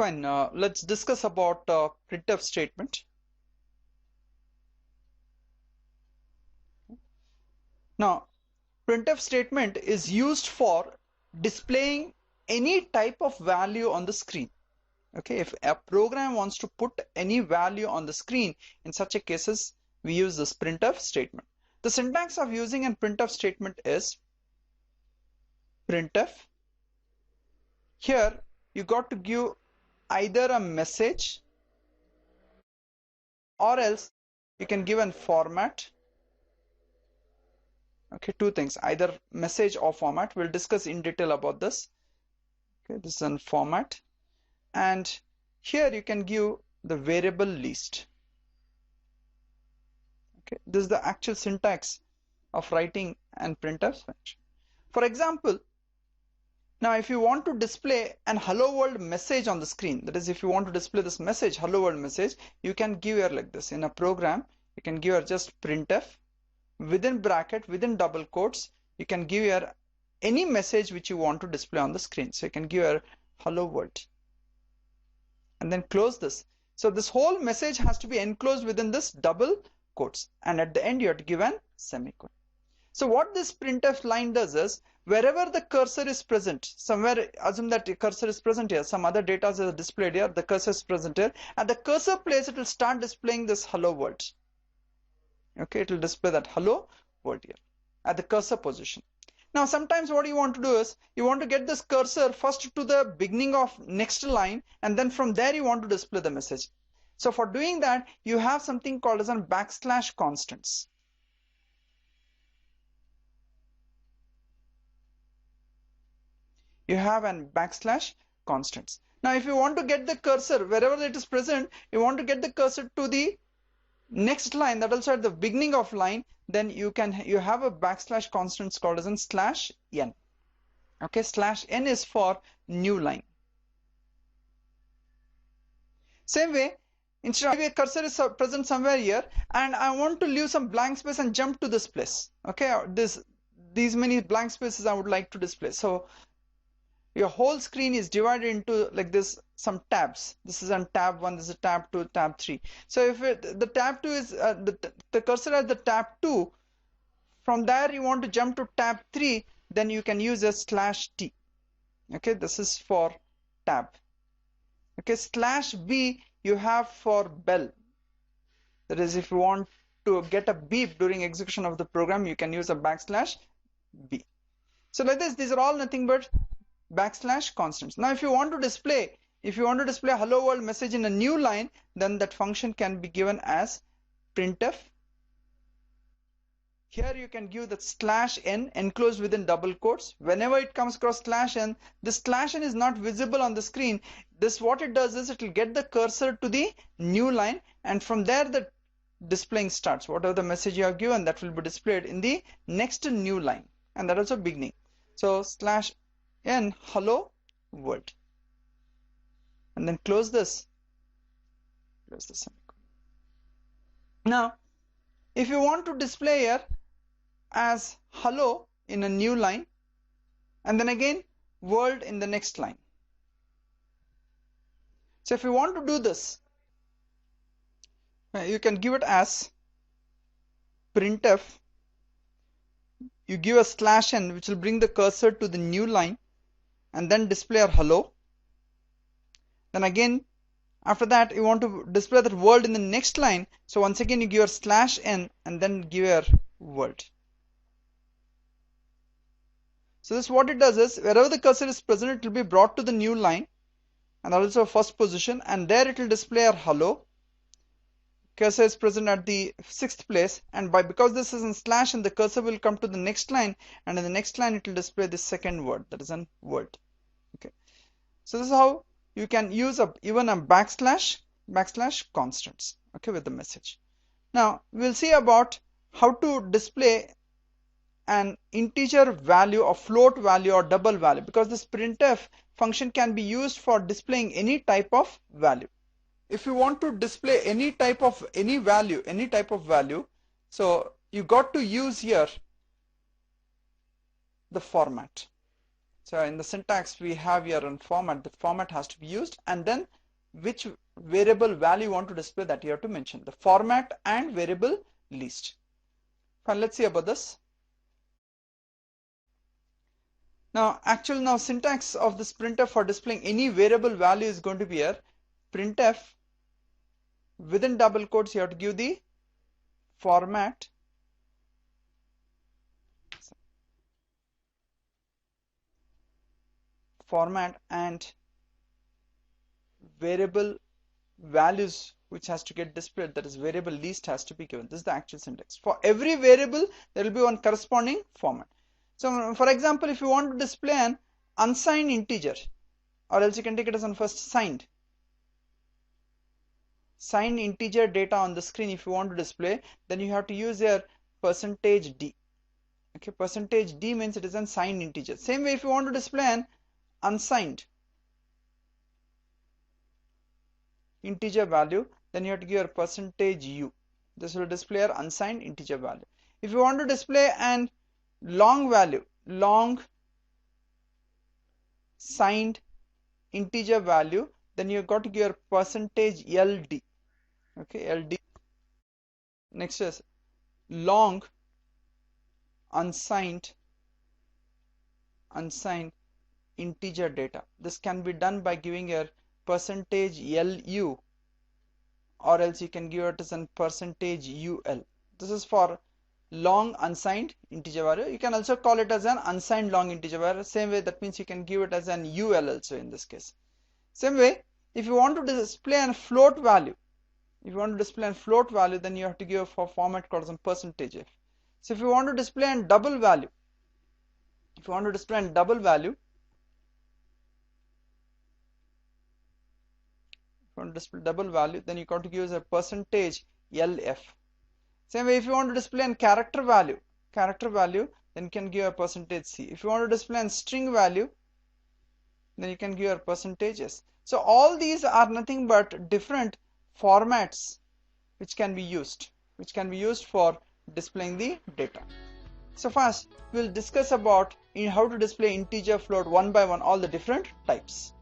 Fine. Let's discuss about printf statement. Now, printf statement is used for displaying any type of value on the screen. Okay, if a program wants to put any value on the screen, in such a cases we use this printf statement. The syntax of using a printf statement is printf. Here you got to give either a message or else you can give a format. Okay, two things, either message or format. We'll discuss in detail about this. Okay, this is a format, and here you can give the variable list. Okay, this is the actual syntax of writing and printf function. For example, now if you want to display an hello world message on the screen, that is, if you want to display this message, hello world message, you can give here like this. In a program, you can give here just printf. Within bracket, within double quotes, you can give here any message which you want to display on the screen. So you can give here hello world and then close this. So this whole message has to be enclosed within this double quotes, and at the end you have to give an semicolon. So what this printf line does is, wherever the cursor is present, somewhere, assume that the cursor is present here, some other data is displayed here, the cursor is present here, at the cursor place it will start displaying this hello world. Okay, it will display that hello world here at the cursor position. Now sometimes what you want to do is, you want to get this cursor first to the beginning of next line, and then from there you want to display the message. So for doing that, you have something called as an backslash constants. You have an backslash constants. Now if you want to get the cursor wherever it is present, you want to get the cursor to the next line, that also at the beginning of line, then you have a backslash constants called as in /n. Okay, /n is for new line. Same way, instead of a cursor is present somewhere here, and I want to leave some blank space and jump to this place. Okay, these many blank spaces I would like to display. So your whole screen is divided into like this, some tabs. This is on tab 1, this is tab 2, tab 3. So if the tab 2 is the cursor at the tab 2, from there you want to jump to tab 3, then you can use a /t. Okay, this is for tab. Okay, /b you have for bell. That is, if you want to get a beep during execution of the program, you can use a /b. So like this, these are all nothing but backslash constants. Now if you want to display hello world message in a new line, then that function can be given as printf. Here you can give that /n enclosed within double quotes. Whenever it comes across /n, this /n is not visible on the screen. This, what it does is, it will get the cursor to the new line, and from there the displaying starts. Whatever the message you have given, that will be displayed in the next new line, and that also beginning. So /n hello world, and then close this. Close this. Now if you want to display here as hello in a new line, and then again world in the next line. So if you want to do this, you can give it as printf. You give a /n, which will bring the cursor to the new line, and then display our hello. Then again, after that, you want to display that world in the next line. So once again, you give your /n and then give your world. So this, what it does is, wherever the cursor is present, it will be brought to the new line, and also first position, and there it will display our hello. Cursor is present at the 6th place, and because this is in /n, the cursor will come to the next line, and in the next line it will display the second word, that is a word. Okay, so this is how you can use even a backslash constants, okay, with the message. Now we'll see about how to display an integer value or float value or double value, because this printf function can be used for displaying any type of value. If you want to display any type of value, so you got to use here the format. So in the syntax we have here on format, the format has to be used, and then which variable value you want to display, that you have to mention the format and variable list. Fine, let's see about this. Now syntax of this printf for displaying any variable value is going to be here printf within double quotes. You have to give the format and variable values which has to get displayed, that is variable list has to be given. This is the actual syntax. For every variable there will be one corresponding format. So for example, if you want to display an unsigned integer, or else you can take it as on first signed integer data on the screen. If you want to display, then you have to use your %d. Okay, %d means it is an signed integer. Same way, if you want to display an unsigned integer value, then you have to give your %u. This will display your unsigned integer value. If you want to display an long value, long signed integer value, then you've got to give your %ld. Okay, ld. Next is long unsigned integer data. This can be done by giving your %lu, or else you can give it as an %ul. This is for long unsigned integer value. You can also call it as an unsigned long integer value. Same way, that means you can give it as an ul also in this case. Same way, if you want to display a float value, then you have to give a format called as a %f. So if you want to display a double value, then you got to give a %lf. Same way, if you want to display a character value, then you can give a %c. If you want to display a string value, then you can give a %s. So all these are nothing but different formats which can be used for displaying the data. So first we'll discuss about how to display integer, float, one by one, all the different types.